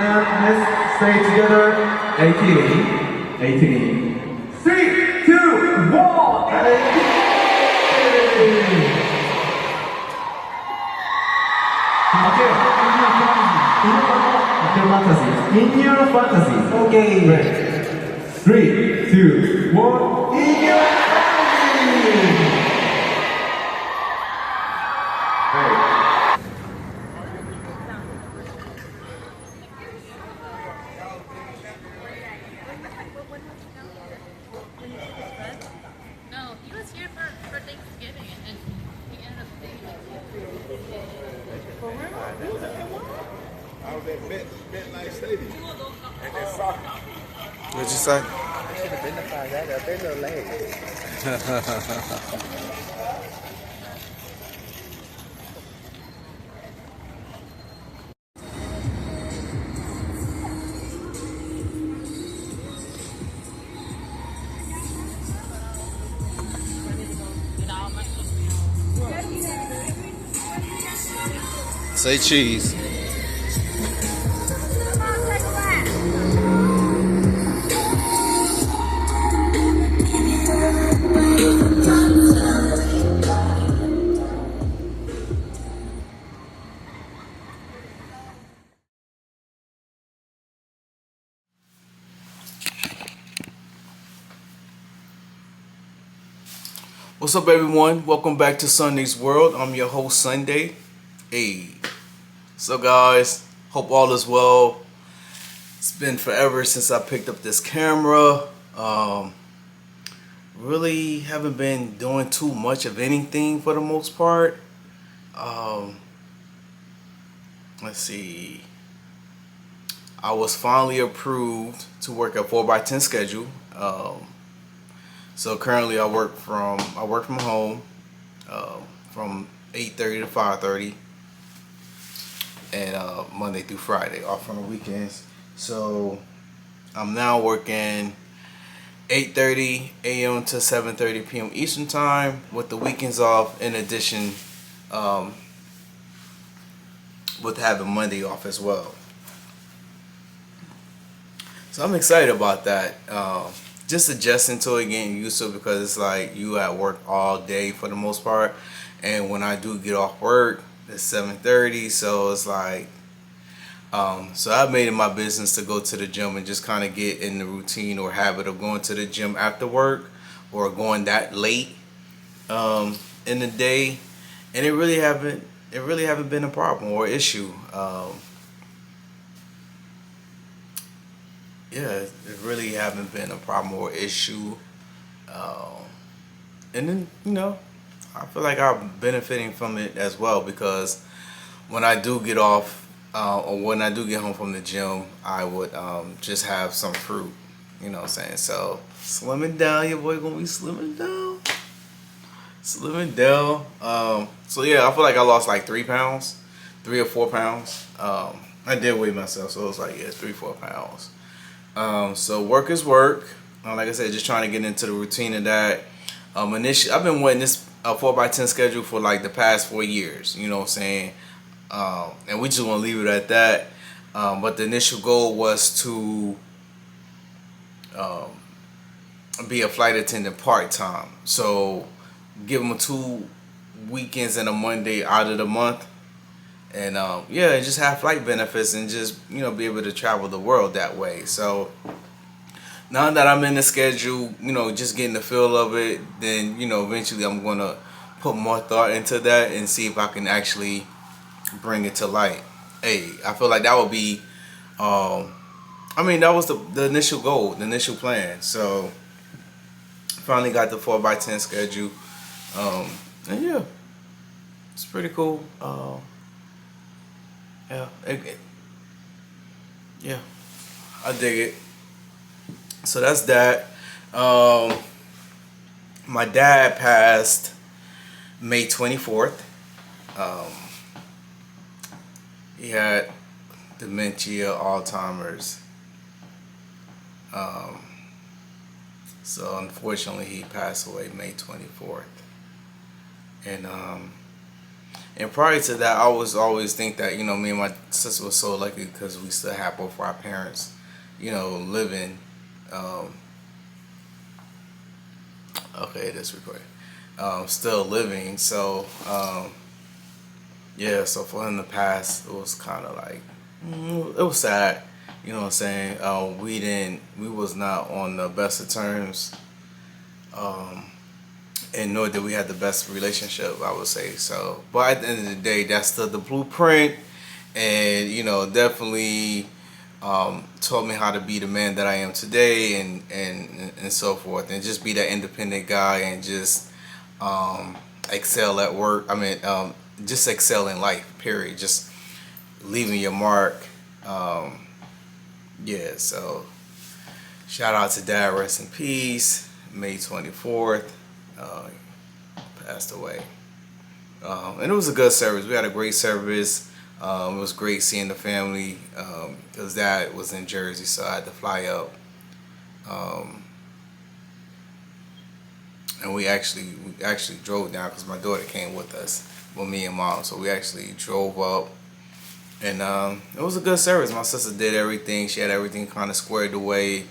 And let's say together, 18, 18. 3, 2, 1, 18. In your fantasies. Okay. Great. 3, 2, 1. In your fantasies. Great. No, he was here for Thanksgiving and he ended up staying for real? I was at Midnight Stadium. And then soccer. What'd you say? I should have been to find that out. They a little late. Say cheese. What's up, everyone? Welcome back to Sunday's World. I'm your host, Sunday. Hey. So, guys, hope all is well. It's been forever since I picked up this camera. Really haven't been doing too much of anything for the most part. Let's see. I was finally approved to work a 4x10 schedule. So currently I work from home from 8:30 to 5:30, and Monday through Friday, off on the weekends. So I'm now working 8:30 a.m. to 7:30 p.m. Eastern time, with the weekends off, in addition with having Monday off as well. So I'm excited about that. Just adjusting to it, getting used to it, because it's like you at work all day for the most part, and when I do get off work, it's 7:30. So it's like, so I've made it my business to go to the gym and just kind of get in the routine or habit of going to the gym after work, or going that late in the day, and it really haven't been a problem or issue. Yeah, it really haven't been a problem or issue. And then, I feel like I'm benefiting from it as well, because when I do get off, or when I do get home from the gym, I would just have some fruit, you know what I'm saying? So, slimming down, your boy gonna be slimming down. Slimming down. So yeah, I feel like I lost like 3 pounds, 3 or 4 pounds. I did weigh myself, so it was like, yeah, 3-4 pounds. So work is work. Like I said, just trying to get into the routine of that. Initially, I've been wanting this 4x10 schedule for like the past 4 years. You know what I'm saying? And we just want to leave it at that. But the initial goal was to be a flight attendant part-time. So give them 2 weekends and a Monday out of the month. And yeah, just have flight benefits and just, be able to travel the world that way. So now that I'm in the schedule, just getting the feel of it, then, eventually I'm going to put more thought into that and see if I can actually bring it to light. Hey, I feel like that would be, that was the initial goal, the initial plan. So finally got the 4x10 schedule. And yeah, it's pretty cool. Yeah, I dig it. So that's that. My dad passed May 24th. He had dementia, Alzheimer's. So unfortunately, he passed away May 24th. And And prior to that, I was always think that, you know, me and my sister was so lucky because we still had both our parents, you know, living. Okay, that's recording. Still living. So, yeah, so for him to pass, it was kind of like, it was sad. You know what I'm saying? We was not on the best of terms. And nor did we have the best relationship, I would say. So, but at the end of the day, that's still the blueprint, and you know, definitely taught me how to be the man that I am today, and so forth, and just be that independent guy, and just excel at work. I mean, just excel in life. Period. Just leaving your mark. Yeah. So, shout out to Dad. Rest in peace. May 24th. Passed away. And it was a good service. We had a great service. It was great seeing the family because Dad was in Jersey, so I had to fly up. And we actually drove down because my daughter came with us, with me and Mom. So we actually drove up, and it was a good service. My sister did everything. She had everything kind of squared away.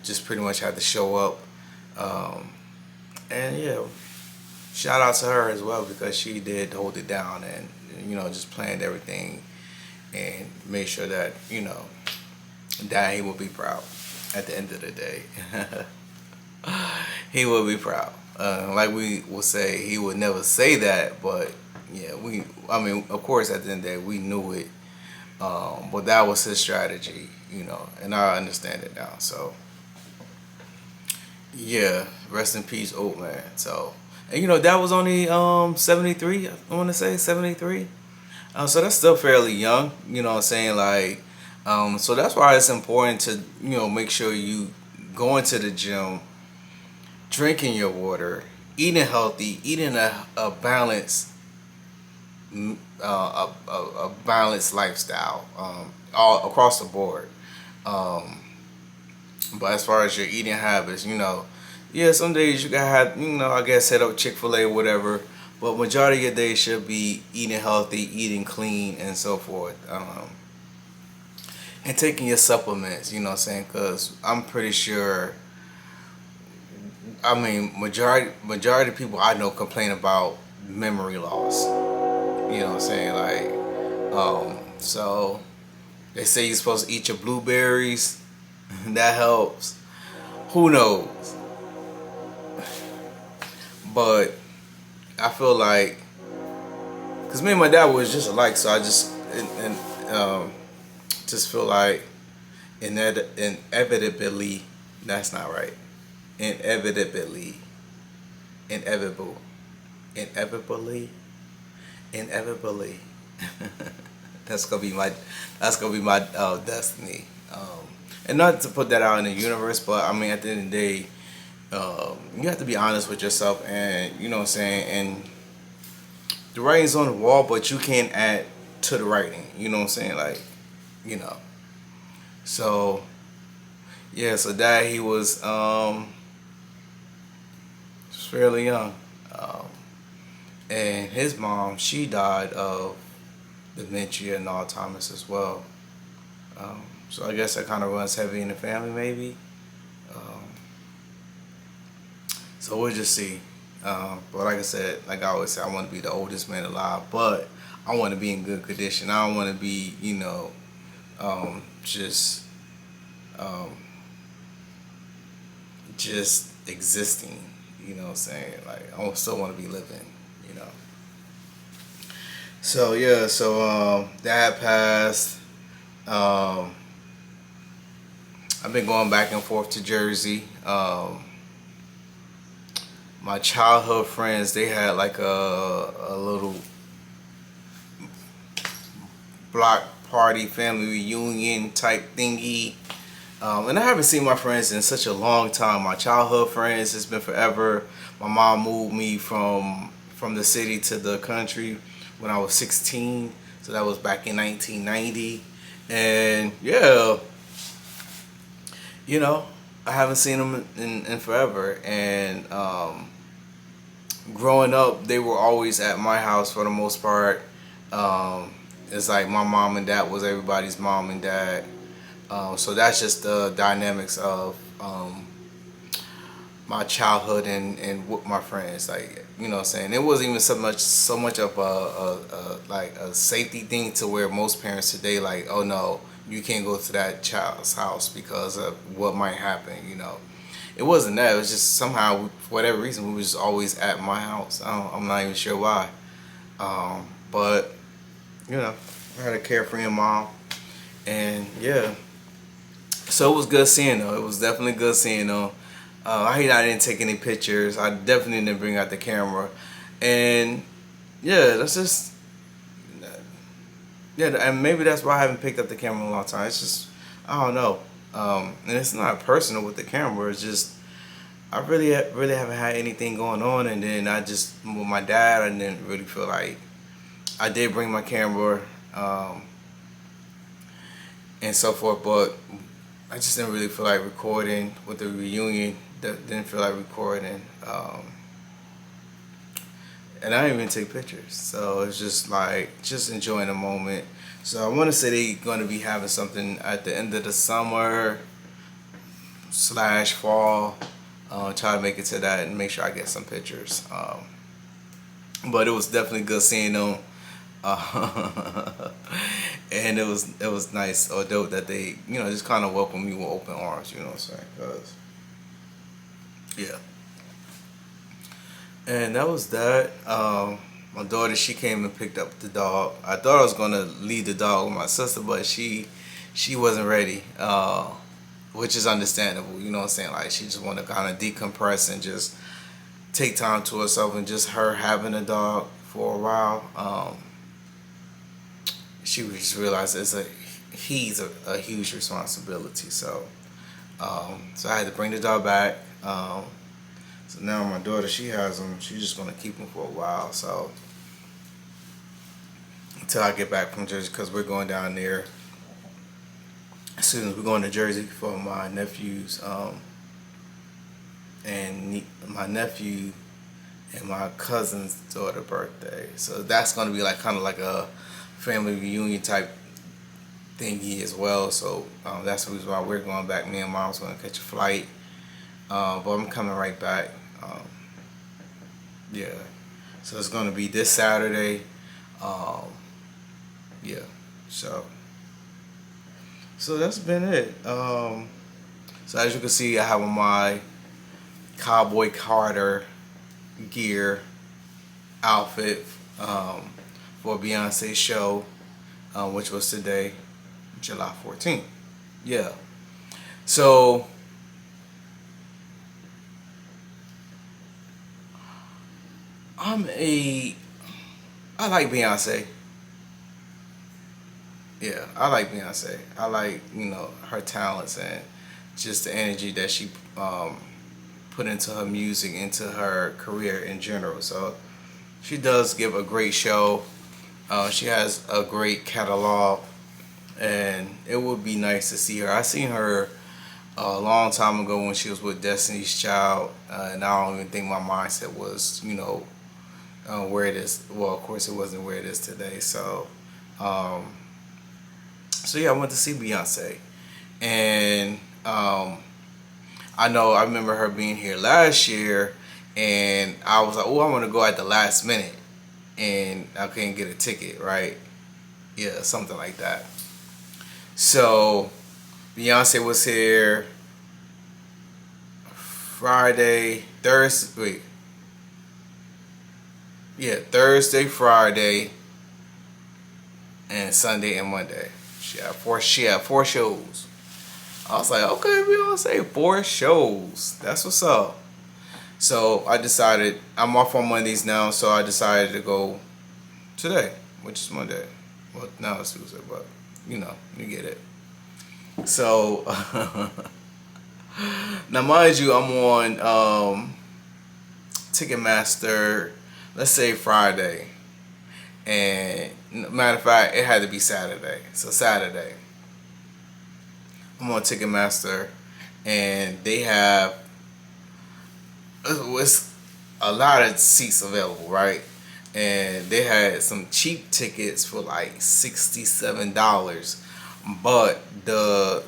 Just pretty much had to show up. And yeah, shout out to her as well because she did hold it down and, you know, just planned everything and made sure that, you know, Dad, he will be proud at the end of the day. He will be proud. Like we will say, he would never say that, but yeah, I mean, of course, at the end of the day, we knew it. But that was his strategy, you know, and I understand it now. So, yeah, rest in peace, old man. So, and you know, that was only 73. I want to say 73. So that's still fairly young. You know what I'm saying? Like, so that's why it's important to, you know, make sure you go into the gym, drinking your water, eating healthy, eating a balanced, a balanced lifestyle, all across the board. But as far as your eating habits, you know, yeah, some days you gotta have, you know, I guess hit up Chick-fil-A or whatever. But majority of your days should be eating healthy, eating clean, and so forth. And taking your supplements, you know what I'm saying? Because I'm pretty sure, I mean, majority of people I know complain about memory loss. You know what I'm saying? Like, so they say you're supposed to eat your blueberries. That helps. Who knows? But I feel like, because me and my dad was just alike, so I just just feel like inevitably, that's not right. Inevitably, that's gonna be my destiny. And not to put that out in the universe, but I mean, at the end of the day, you have to be honest with yourself, and you know what I'm saying. And the writing's on the wall, but you can't add to the writing. You know what I'm saying, like, you know. So yeah, so Dad, he was fairly young, and his mom, she died of dementia and Alzheimer's as well. So I guess that kind of runs heavy in the family, maybe. So we'll just see. But like I said, like I always say, I want to be the oldest man alive, but I want to be in good condition. I don't want to be, you know, just existing. You know what I'm saying? Like, I still want to be living, you know. So yeah, so Dad passed. I've been going back and forth to Jersey. My childhood friends, they had like a little block party, family reunion type thingy. And I haven't seen my friends in such a long time. My childhood friends, it's been forever. My mom moved me from the city to the country when I was 16. So that was back in 1990. And yeah, you know, I haven't seen them in forever. And growing up, they were always at my house for the most part. It's like my mom and dad was everybody's mom and dad. So that's just the dynamics of my childhood and with my friends. Like, you know what I'm saying? It wasn't even so much of like a safety thing to where most parents today like, oh no, you can't go to that child's house because of what might happen, you know. It wasn't that. It was just somehow, for whatever reason, we was always at my house. I'm not even sure why. But, you know, I had a carefree mom. And, yeah. So it was good seeing them. It was definitely good seeing them. I hate I didn't take any pictures. I definitely didn't bring out the camera. And, yeah, that's just... Yeah, and maybe that's why I haven't picked up the camera in a long time. It's just, I don't know. And it's not personal with the camera. It's just I really haven't had anything going on. And then I just with my dad, I didn't really feel like I did bring my camera and so forth, but I just didn't really feel like recording with the reunion. Didn't feel like recording, and I didn't even take pictures. So it's just like just enjoying the moment. So I want to say they're going to be having something at the end of the summer / fall. Try to make it to that and make sure I get some pictures. But it was definitely good seeing them, and it was nice or dope that they just kind of welcomed me with open arms. You know what I'm saying? 'Cause, yeah. And that was that. My daughter, she came and picked up the dog. I thought I was gonna leave the dog with my sister, but she wasn't ready, which is understandable. You know what I'm saying? Like she just want to kind of decompress and just take time to herself. And just her having a dog for a while, she just realized he's a huge responsibility. So so I had to bring the dog back. So now my daughter, she has him. She's just gonna keep him for a while. So until I get back from Jersey, because we're going down there. As soon as we're going to Jersey for my nephew's and my nephew and my cousin's daughter's birthday. So that's gonna be like kind of like a family reunion type thingy as well. So that's the reason why we're going back. Me and Mom's gonna catch a flight. But I'm coming right back. Yeah, so it's gonna be this Saturday. Yeah, so that's been it. So as you can see, I have on my Cowboy Carter gear outfit for Beyonce's show, which was today, July 14th. Yeah, so. I like Beyonce. Yeah, I like Beyonce. I like, her talents and just the energy that she put into her music, into her career in general. So she does give a great show. She has a great catalog, and it would be nice to see her. I seen her a long time ago when she was with Destiny's Child, and I don't even think my mindset was, where it is. Well, of course, it wasn't where it is today. So, yeah, I went to see Beyonce, and I remember her being here last year, and I was like, oh, I want to go at the last minute, and I couldn't get a ticket, right? Yeah, something like that. So, Beyonce was here Thursday, Friday, and Sunday and Monday. She had four shows. I was like, okay, Beyonce, 4 shows. That's what's up. So I decided, I'm off on Mondays now, so I decided to go today, which is Monday. Well, now it's Tuesday, but you get it. So now mind you, I'm on Ticketmaster, let's say Friday, and matter of fact, it had to be Saturday. So Saturday, I'm on Ticketmaster, and they have a lot of seats available, right? And they had some cheap tickets for like $67, but the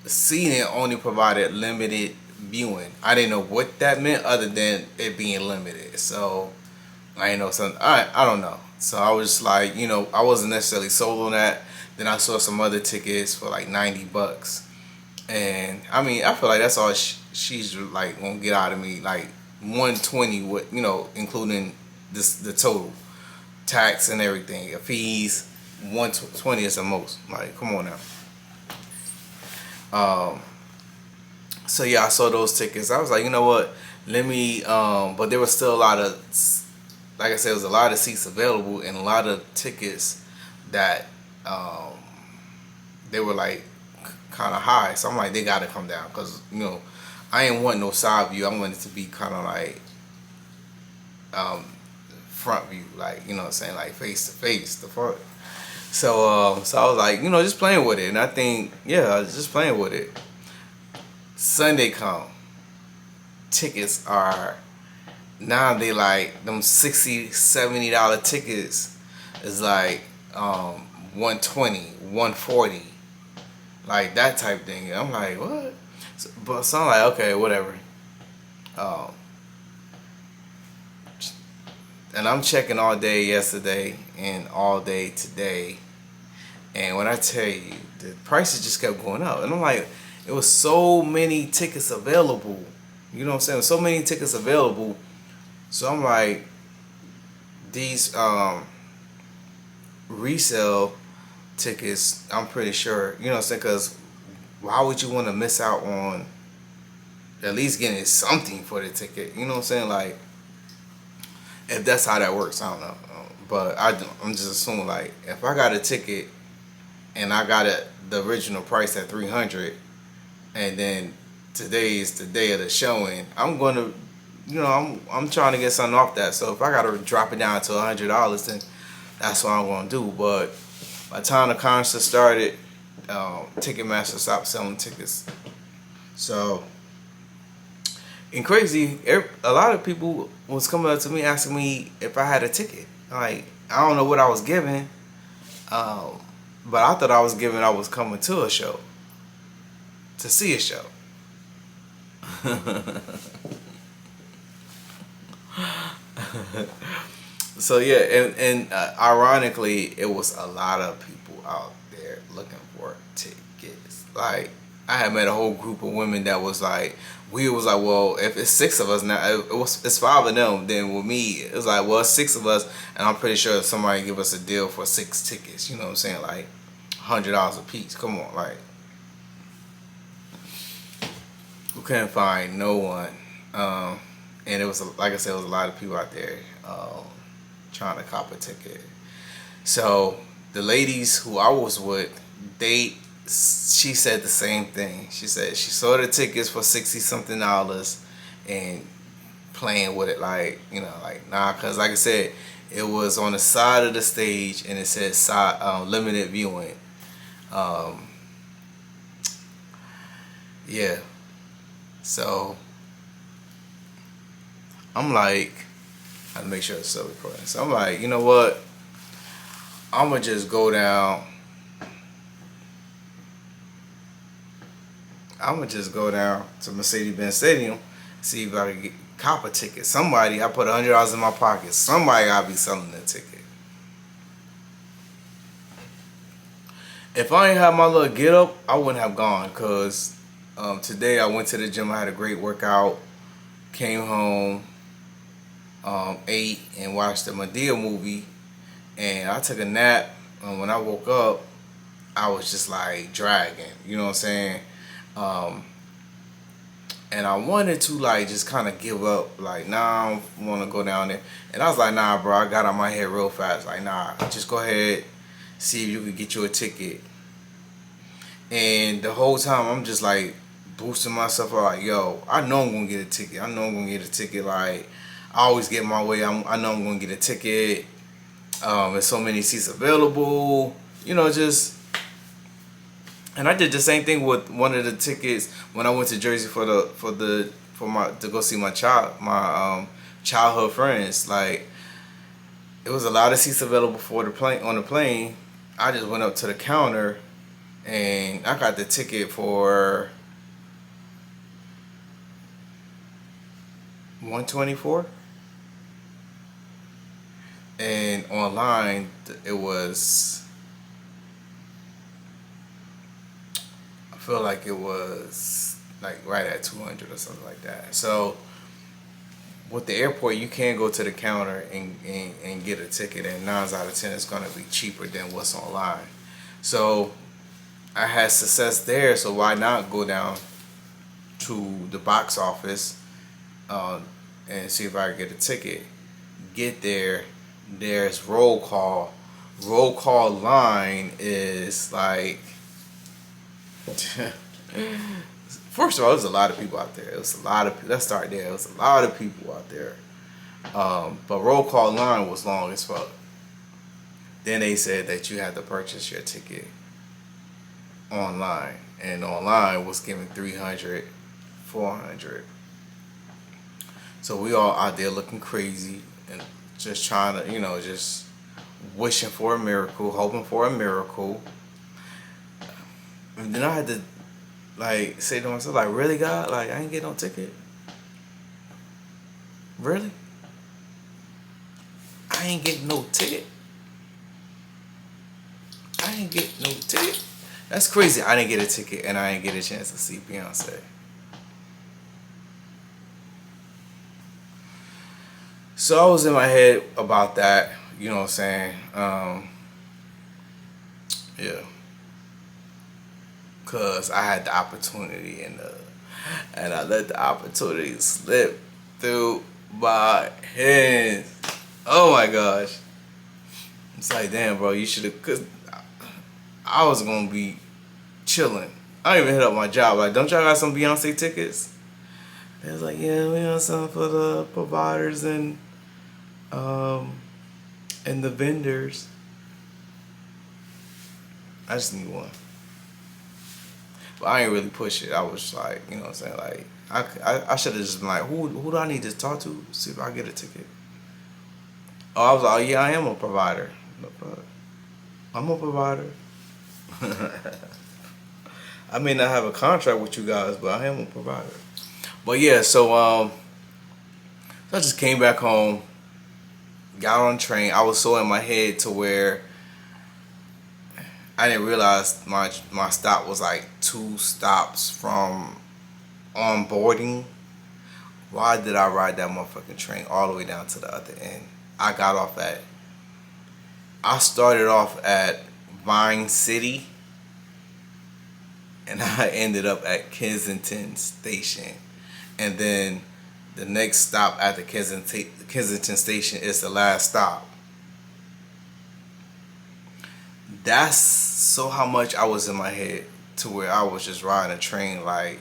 seating only provided limited viewing. I didn't know what that meant other than it being limited. So I ain't know something. I don't know. So I was like, you know, I wasn't necessarily sold on that. Then I saw some other tickets for like $90, and I mean, I feel like that's all she's like gonna get out of me, like 120 with, you know, including the total tax and everything, fees. 120 is the most. Like, come on now. So yeah, I saw those tickets. I was like, you know what? Let me. But there was still a lot of, like I said, there was a lot of seats available and a lot of tickets that they were like kind of high. So I'm like, they gotta come down, because you know, I ain't want no side view. I want it to be kind of like front view, like, you know what I'm saying, like face to face, the front. So so I was like, you know, just playing with it, and I think, yeah, I was just playing with it. Sunday come, tickets are now, they like them $60-$70 tickets is like 120, 140, like that type thing. I'm like, what? So I'm like, okay, whatever. And I'm checking all day yesterday and all day today, and when I tell you, the prices just kept going up, and I'm like, it was so many tickets available. You know what I'm saying? So many tickets available. So I'm like, these resale tickets, I'm pretty sure, you know what I'm saying, because why would you want to miss out on at least getting something for the ticket? You know what I'm saying? Like, if that's how that works, I don't know. But I'm just assuming, like, if I got a ticket and I got it the original price at $300, and then today is the day of the showing, I'm gonna, you know, I'm trying to get something off that. So if I gotta drop it down to $100, then that's what I'm gonna do. But by the time the concert started, Ticketmaster stopped selling tickets. So, and crazy, a lot of people was coming up to me asking me if I had a ticket. Like, I don't know what I was giving, but I thought I was giving, I was coming to a show, to see a show. So yeah, and ironically, it was a lot of people out there looking for tickets. Like, I had met a whole group of women that was like, we was like, well, if it's 6 of us now, it's 5 of them. Then with me, it was like, well, it's 6 of us, and I'm pretty sure somebody give us a deal for 6 tickets. You know what I'm saying? Like $100 a piece. Come on, like, we couldn't find no one. And it was, like I said, it was a lot of people out there trying to cop a ticket. So the ladies who I was with, she said the same thing. She said she saw the tickets for $60-something and playing with it, like, you know, like, nah, because like I said, it was on the side of the stage and it said limited viewing. Yeah. So I'm like, I have to make sure it's still recording. So I'm like, you know what? I'm gonna just go down. I'm gonna just go down to Mercedes-Benz Stadium, see if I can get cop a ticket. Somebody, I put $100 in my pocket. Somebody gotta be selling the ticket. If I ain't have my little get up, I wouldn't have gone. Cause today I went to the gym. I had a great workout. Came home, ate and watched the Medea movie, and I took a nap. And when I woke up, I was just like dragging. You know what I'm saying? And I wanted to like just kind of give up, like, nah, I don't want to go down there. And I was like, nah, bro, I got out my head real fast. Like, nah, just go ahead, see if you can get you a ticket. And the whole time I'm just like boosting myself up, like, yo, I know I'm gonna get a ticket. I know I'm gonna get a ticket. Like, I always get my way. I know I'm gonna get a ticket. There's so many seats available. You know, just. And I did the same thing with one of the tickets when I went to Jersey for to go see my childhood friends. Like, it was a lot of seats available for the plane on the plane. I just went up to the counter and I got the ticket for $124, and online it was, I feel like it was like right at 200 or something like that. So with the airport, you can go to the counter and get a ticket, and 9 out of 10 it's gonna be cheaper than what's online. So I had success there, so why not go down to the box office and see if I can get a ticket. Get there, there's roll call. Roll call line is like, first of all, there's a lot of people out there. It was a lot of, let's start there. It was a lot of people out there. But roll call line was long as fuck. Then they said that you had to purchase your ticket online, and online was giving 300, 400. So we all out there looking crazy and just trying to, just wishing for a miracle, hoping for a miracle. And then I had to like say to myself, like, really, God? Like, I ain't get no ticket? Really? I ain't getting no ticket? I ain't get no ticket? That's crazy. I didn't get a ticket and I didn't get a chance to see Beyonce. So I was in my head about that, you know what I'm saying? Yeah. Cause I had the opportunity and I let the opportunity slip through my hands. Oh my gosh. It's like, damn, bro, you should have, cause I was gonna be chilling. I don't even hit up my job. Like, don't y'all got some Beyonce tickets? They was like, yeah, we got some for the providers and the vendors. I just need one. But I ain't really push it. I was like, you know what I'm saying? Like, I should have just been like, who do I need to talk to? See if I get a ticket. Oh, I was like, oh, yeah, I am a provider. I'm a provider. I may not have a contract with you guys, but I am a provider. But yeah, so I just came back home, got on the train. I was so in my head to where I didn't realize my stop was like 2 stops from onboarding. Why did I ride that motherfucking train all the way down to the other end? I started off at Vine City and I ended up at Kensington Station. And then the next stop at the Kensington Station is the last stop. That's so how much I was in my head to where I was just riding a train like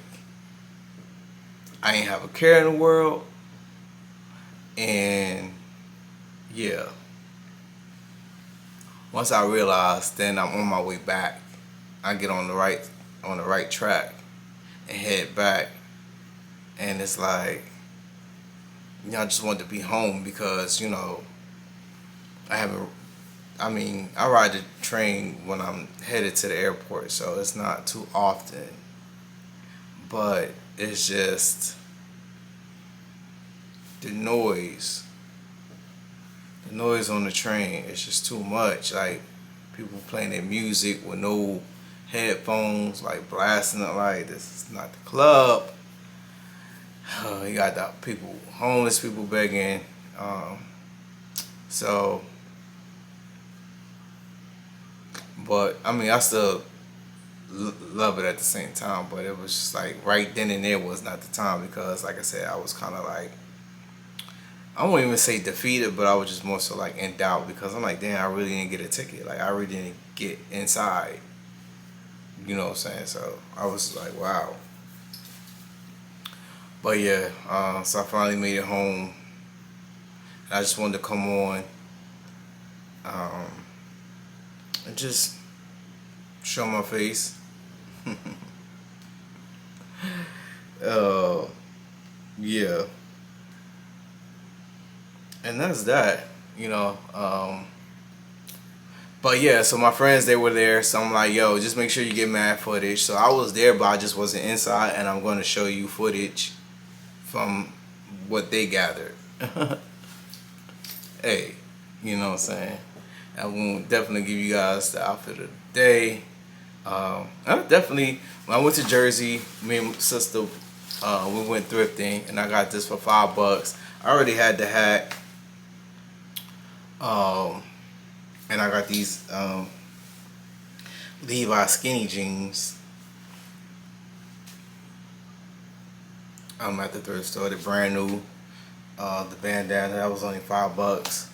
I ain't have a care in the world. And yeah. Once I realized, then I'm on my way back. I get on the right track and head back. And it's like, I just wanted to be home because, I ride the train when I'm headed to the airport, so it's not too often. But it's just the noise. The noise on the train is just too much. Like, people playing their music with no headphones, like blasting it like this is not the club. You got the people, homeless people begging. But I still love it at the same time. But it was just like right then and there was not the time because, like I said, I was kind of like, I won't even say defeated, but I was just more so like in doubt because I'm like, damn, I really didn't get a ticket. Like, I really didn't get inside. You know what I'm saying? So I was like, wow. But yeah, so I finally made it home. And I just wanted to come on and just show my face. and that's that, you know. But yeah, so my friends, they were there, so I'm like, yo, just make sure you get mad footage. So I was there, but I just wasn't inside, and I'm going to show you footage from what they gathered. Hey, you know what I'm saying? I will definitely give you guys the outfit of the day. I definitely, when I went to Jersey, me and my sister, we went thrifting, and I got this for $5. I already had the hat, and I got these Levi skinny jeans. I'm at the thrift store. They're brand new. The bandana, that was only $5.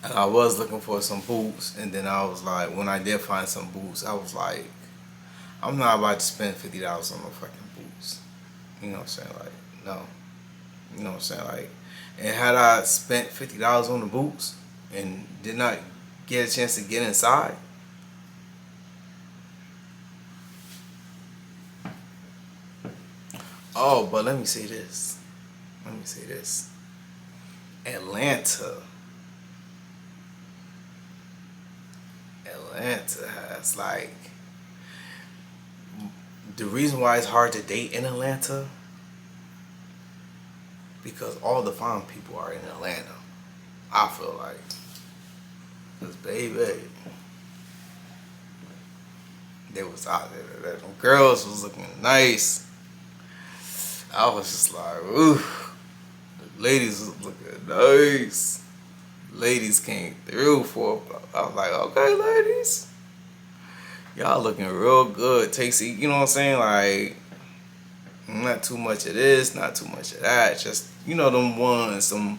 And I was looking for some boots, and then I was like, when I did find some boots, I was like, I'm not about to spend $50 on no fucking boots. You know what I'm saying? Like, no. You know what I'm saying? Like, and had I spent $50 on the boots and did not get a chance to get inside, oh, but let me say this. Let me say this. Atlanta has like, the reason why it's hard to date in Atlanta, because all the fine people are in Atlanta. I feel like, cause baby, they was out there. Them girls was looking nice. I was just like, ooh, the ladies was looking nice. Ladies came through for. I was like, okay, ladies, y'all looking real good. Tasty, you know what I'm saying? Like, not too much of this, not too much of that. Just, you know, them ones, some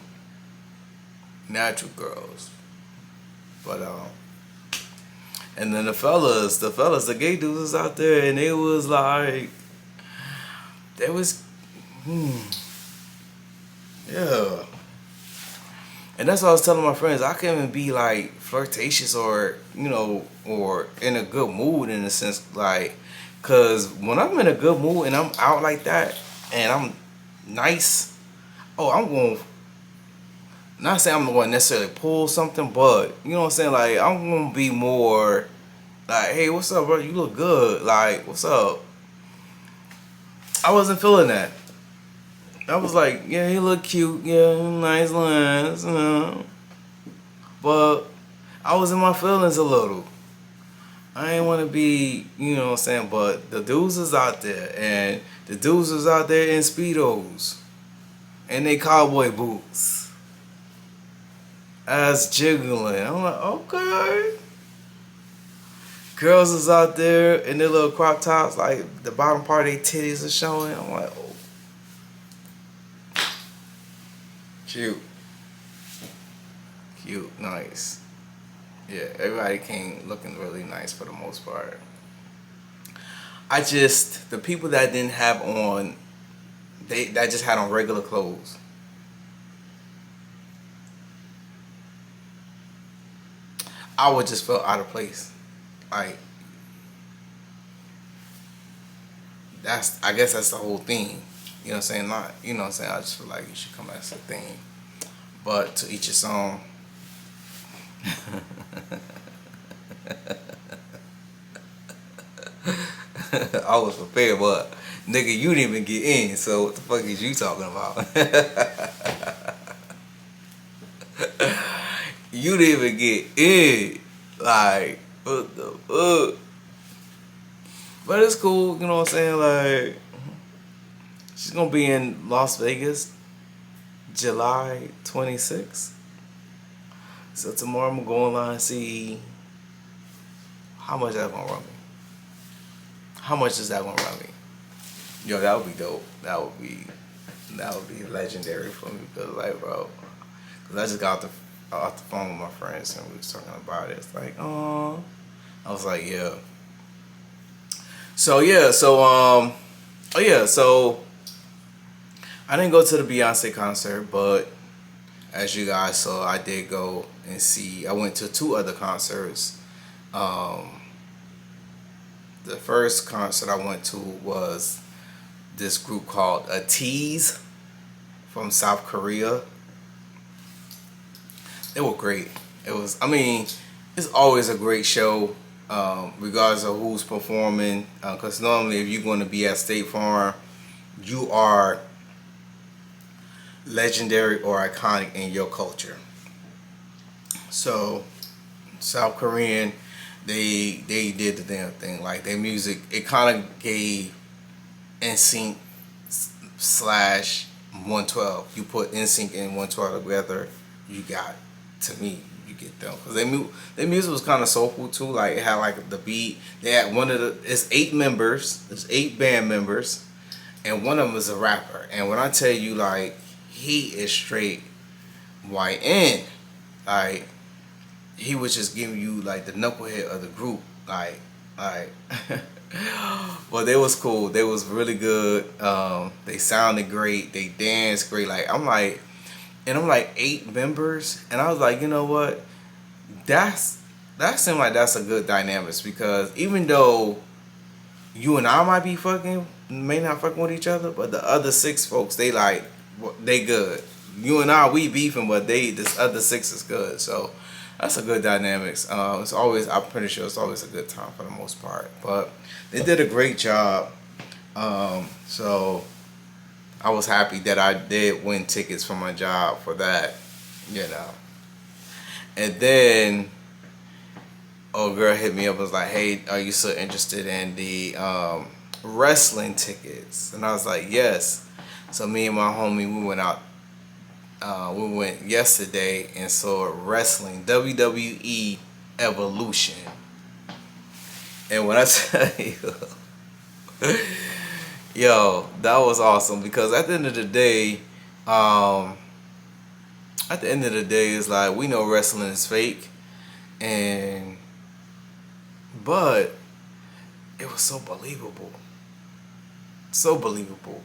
natural girls. But and then the fellas, the gay dudes was out there, and they was like, they was, yeah. And that's what I was telling my friends. I can't even be like flirtatious or, you know, or in a good mood in a sense, like, cause when I'm in a good mood and I'm out like that and I'm nice, oh, I'm going, not saying I'm going to necessarily pull something, but you know what I'm saying, like, I'm going to be more like, hey, what's up, bro? You look good. Like, what's up? I wasn't feeling that. I was like, yeah, he look cute, yeah, nice lines, but I was in my feelings a little. I ain't want to be, you know what I'm saying, but the dudes is out there, and the dudes was out there in Speedos, and they cowboy boots, ass jiggling. I'm like, okay. Girls is out there in their little crop tops, like the bottom part of their titties are showing. I'm like, oh. Cute. Cute, nice. Yeah, everybody came looking really nice for the most part. The people that didn't have on, that just had on regular clothes. I would just feel out of place. Like, I guess that's the whole thing. You know what I'm saying? Not, you know what I'm saying? I just feel like you should come as a thing. But to each his own. I was prepared, but nigga, you didn't even get in, so what the fuck is you talking about? You didn't even get in. Like, what the fuck? But it's cool, you know what I'm saying? Like, she's gonna be in Las Vegas July 26th. So tomorrow I'm gonna go online and see how much that's gonna run me. How much is that gonna run me? Yo, that would be dope. That would be legendary for me, because like, bro, cause I just got off the phone with my friends and we was talking about it. It's like, oh, I was like, yeah. So yeah, so I didn't go to the Beyonce concert, but as you guys saw, I did go and see. I went to 2 other concerts. The first concert I went to was this group called Ateez from South Korea. They were great. It was, I mean, it's always a great show, regardless of who's performing. Because normally, if you're going to be at State Farm, you are legendary or iconic in your culture. So, South Korean, they did the damn thing. Like their music, it kind of gave NSYNC slash 112. You put NSYNC and 112 together, you got, to me, you get them. Because their music was kind of soulful too. Like it had like the beat. They had it's 8 members. There's 8 band members, and one of them is a rapper. And when I tell you, like, he is straight YN. Like, he was just giving you like the knucklehead of the group. Like. Well, they was cool. They was really good. They sounded great. They danced great. I'm like 8 members, and I was like, you know what? That seemed like that's a good dynamics, because even though you and I may not fucking with each other, but the other 6 folks, they good. You and I, we beefing, but this other 6 is good. So that's a good dynamics. It's always, I'm pretty sure it's always a good time for the most part. But they did a great job. So I was happy that I did win tickets for my job for that, you know. And then, old girl hit me up and was like, hey, are you still interested in the wrestling tickets? And I was like, yes. So me and my homie, we went out. We went yesterday and saw wrestling, WWE Evolution. And when I tell you, yo, that was awesome, because at the end of the day, it's like, we know wrestling is fake, but it was so believable. So believable.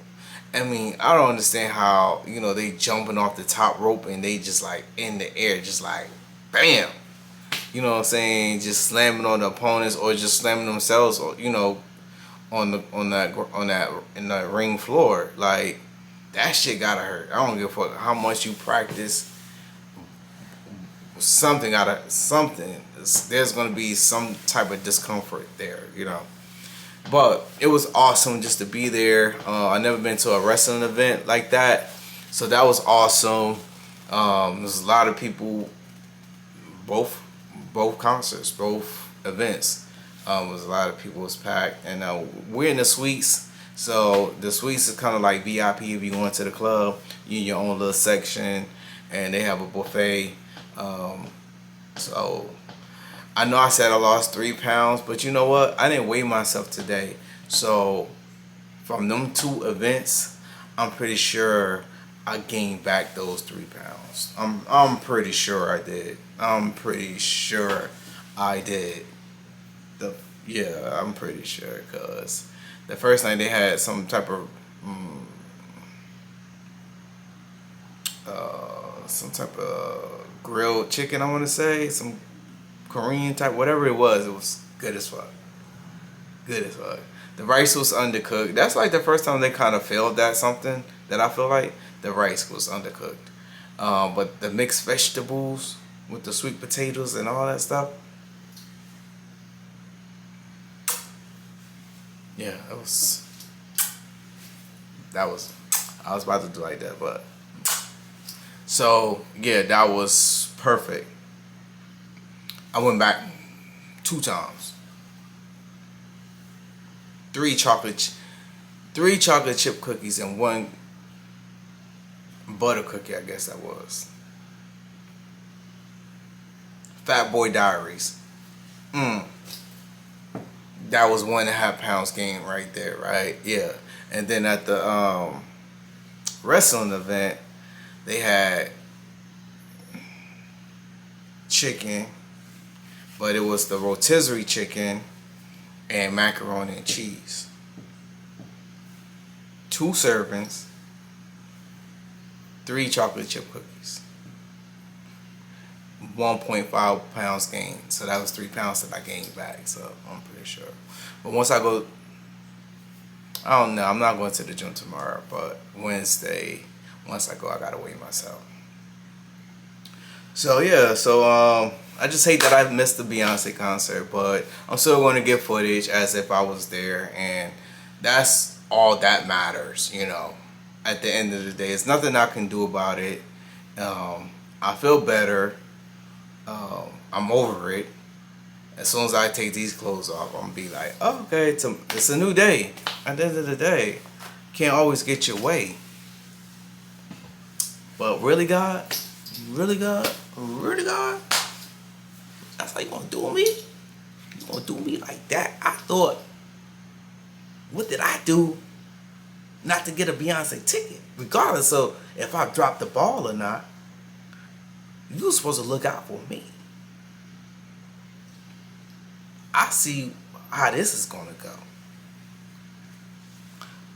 I mean, I don't understand how, they jumping off the top rope and they just like in the air, just like bam. You know what I'm saying? Just slamming on the opponents, or just slamming themselves, or on that in the ring floor. Like, that shit gotta hurt. I don't give a fuck how much you practice. Something. There's gonna be some type of discomfort there, But it was awesome just to be there. I never been to a wrestling event like that, so that was awesome. There's a lot of people, both concerts, both events. Was a lot of people, was packed, and we're in the suites. So the suites is kind of like VIP. If you go into the club, you in your own little section, and they have a buffet. So I know I said I lost 3 pounds, but you know what? I didn't weigh myself today. So from them 2 events, I'm pretty sure I gained back those 3 pounds. I'm pretty sure I did. I'm pretty sure I did. I'm pretty sure, because the first night they had some type of grilled chicken, I want to say, some Korean type, whatever it was good as fuck. Good as fuck. The rice was undercooked. That's like the first time they kind of failed at something, that I feel like the rice was undercooked. But the mixed vegetables with the sweet potatoes and all that stuff, yeah, I was I was about to do like that, but so yeah, that was perfect. I went back 2 times. 3 chocolate chip cookies and 1 butter cookie, I guess that was. Fat Boy Diaries. That was 1.5 pounds gain right there, right? Yeah. And then at the wrestling event, they had chicken, but it was the rotisserie chicken and macaroni and cheese. 2 servings, 3 chocolate chip cookies. 1.5 pounds gained. So that was 3 pounds that I gained back. So I'm pretty sure. But once I don't know, I'm not going to the gym tomorrow, but Wednesday, Once I go, I gotta weigh myself. So yeah, I just hate that I missed the Beyonce concert, but I'm still going to get footage as if I was there, and that's all that matters, you know. At the end of the day, it's nothing I can do about it. I feel better. I'm over it. As soon as I take these clothes off, I'm gonna be like, oh, okay, it's a new day. At the end of the day, can't always get your way. But really, God, really, God, really, God, that's how you gonna do me? You gonna do me like that? I thought, what did I do not to get a Beyonce ticket? Regardless of if I dropped the ball or not, you were supposed to look out for me. I see how this is gonna go.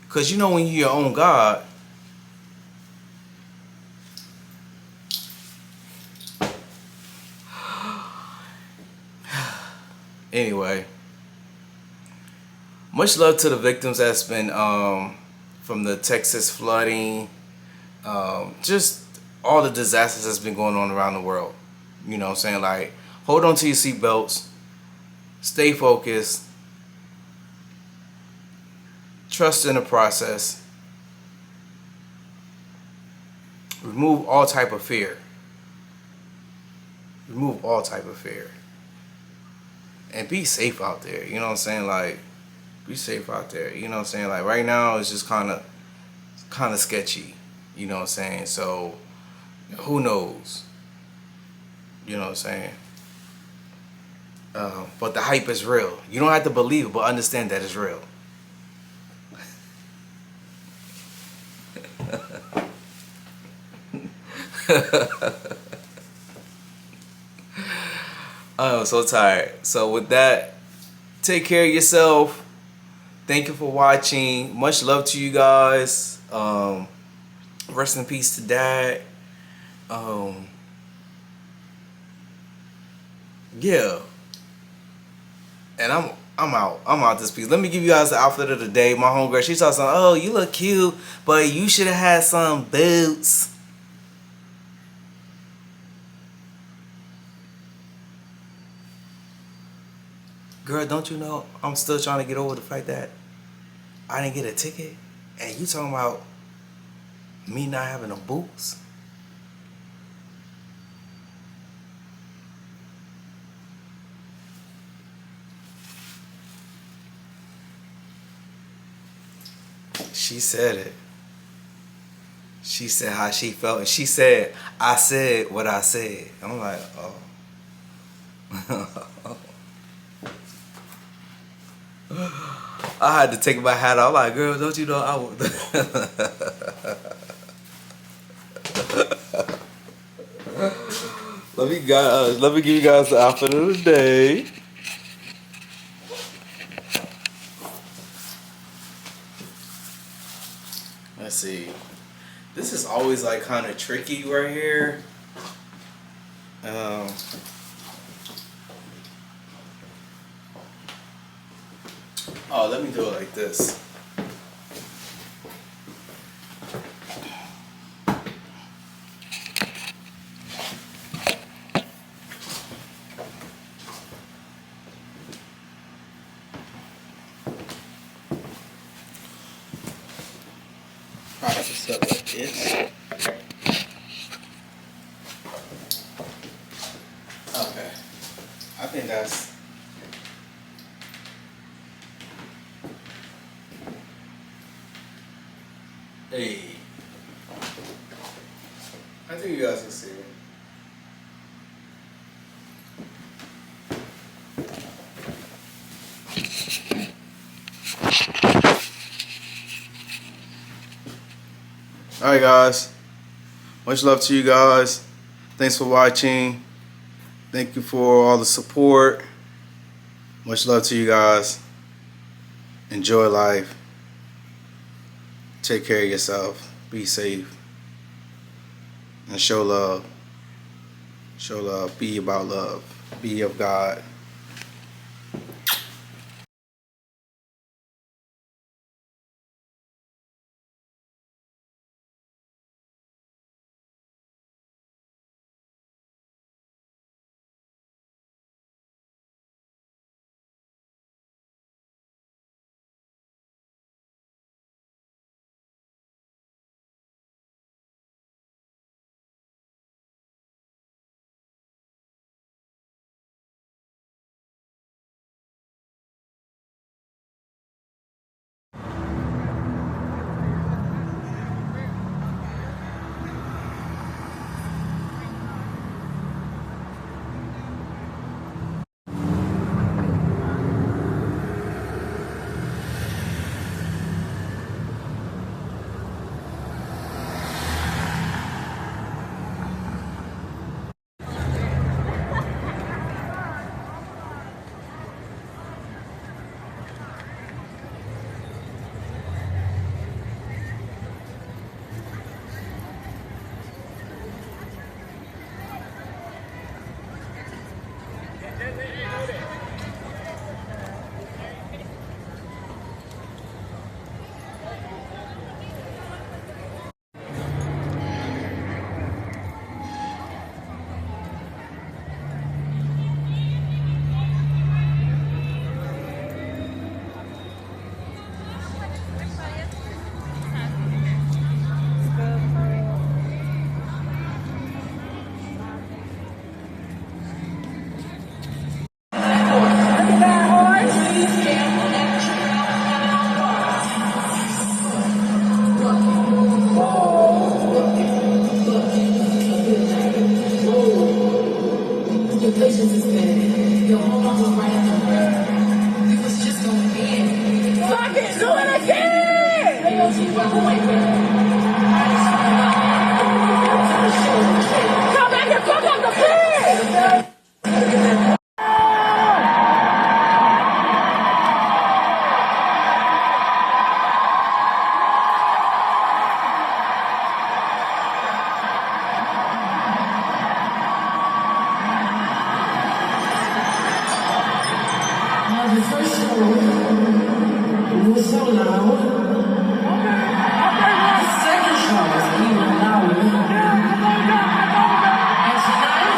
Cause you know when you're your own God, anyway, much love to the victims that's been from the Texas flooding, just all the disasters that's been going on around the world. You know what I'm saying? Like, hold on to your seatbelts, stay focused, trust in the process, remove all type of fear. Remove all type of fear. And be safe out there. You know what I'm saying? Like, be safe out there. You know what I'm saying? Like, right now it's just kind of sketchy. You know what I'm saying? So who knows? You know what I'm saying? But the hype is real. You don't have to believe it, but understand that it's real. I'm so tired. So with that, take care of yourself. Thank you for watching. Much love to you guys. Rest in peace to Dad. Yeah. And I'm out. I'm out this piece. Let me give you guys the outfit of the day. My homegirl, she talks something, oh, you look cute, but you should have had some boots. Girl, don't you know I'm still trying to get over the fact that I didn't get a ticket? And you talking about me not having no boots? She said it. She said how she felt. And she said, I said what I said. I'm like, oh. I had to take my hat off. I'm like, girl, don't you know I would. Let me give you guys the outfit of the day. Let's see. This is always like kind of tricky right here. Oh, let me do it like this. Alright, just up like this. Okay. I think that's... Hey. I think you guys can see it. Alright guys, much love to you guys. Thanks for watching. Thank you for all the support. Much love to you guys. Enjoy life. Take care of yourself. Be safe. And show love. Show love. Be about love. Be of God. Come back and fuck up the pig! The first show was so loud. The second show was even louder. And tonight,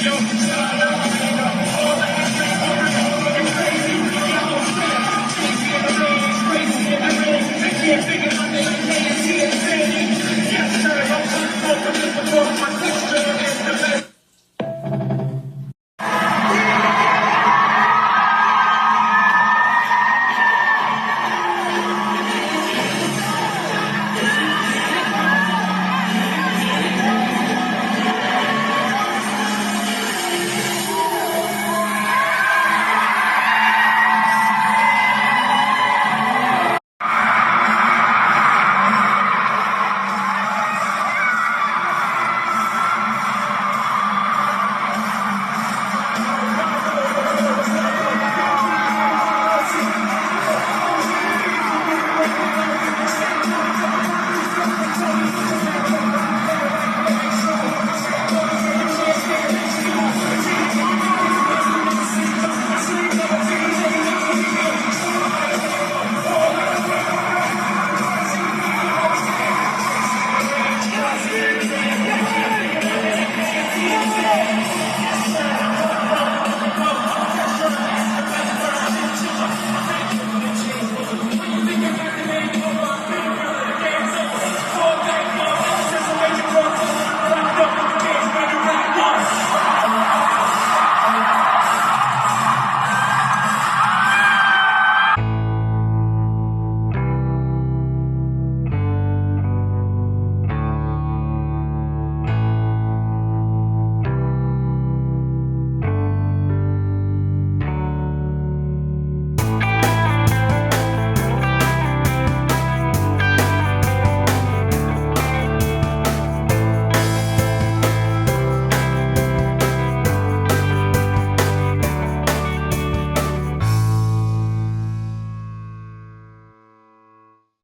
Yo,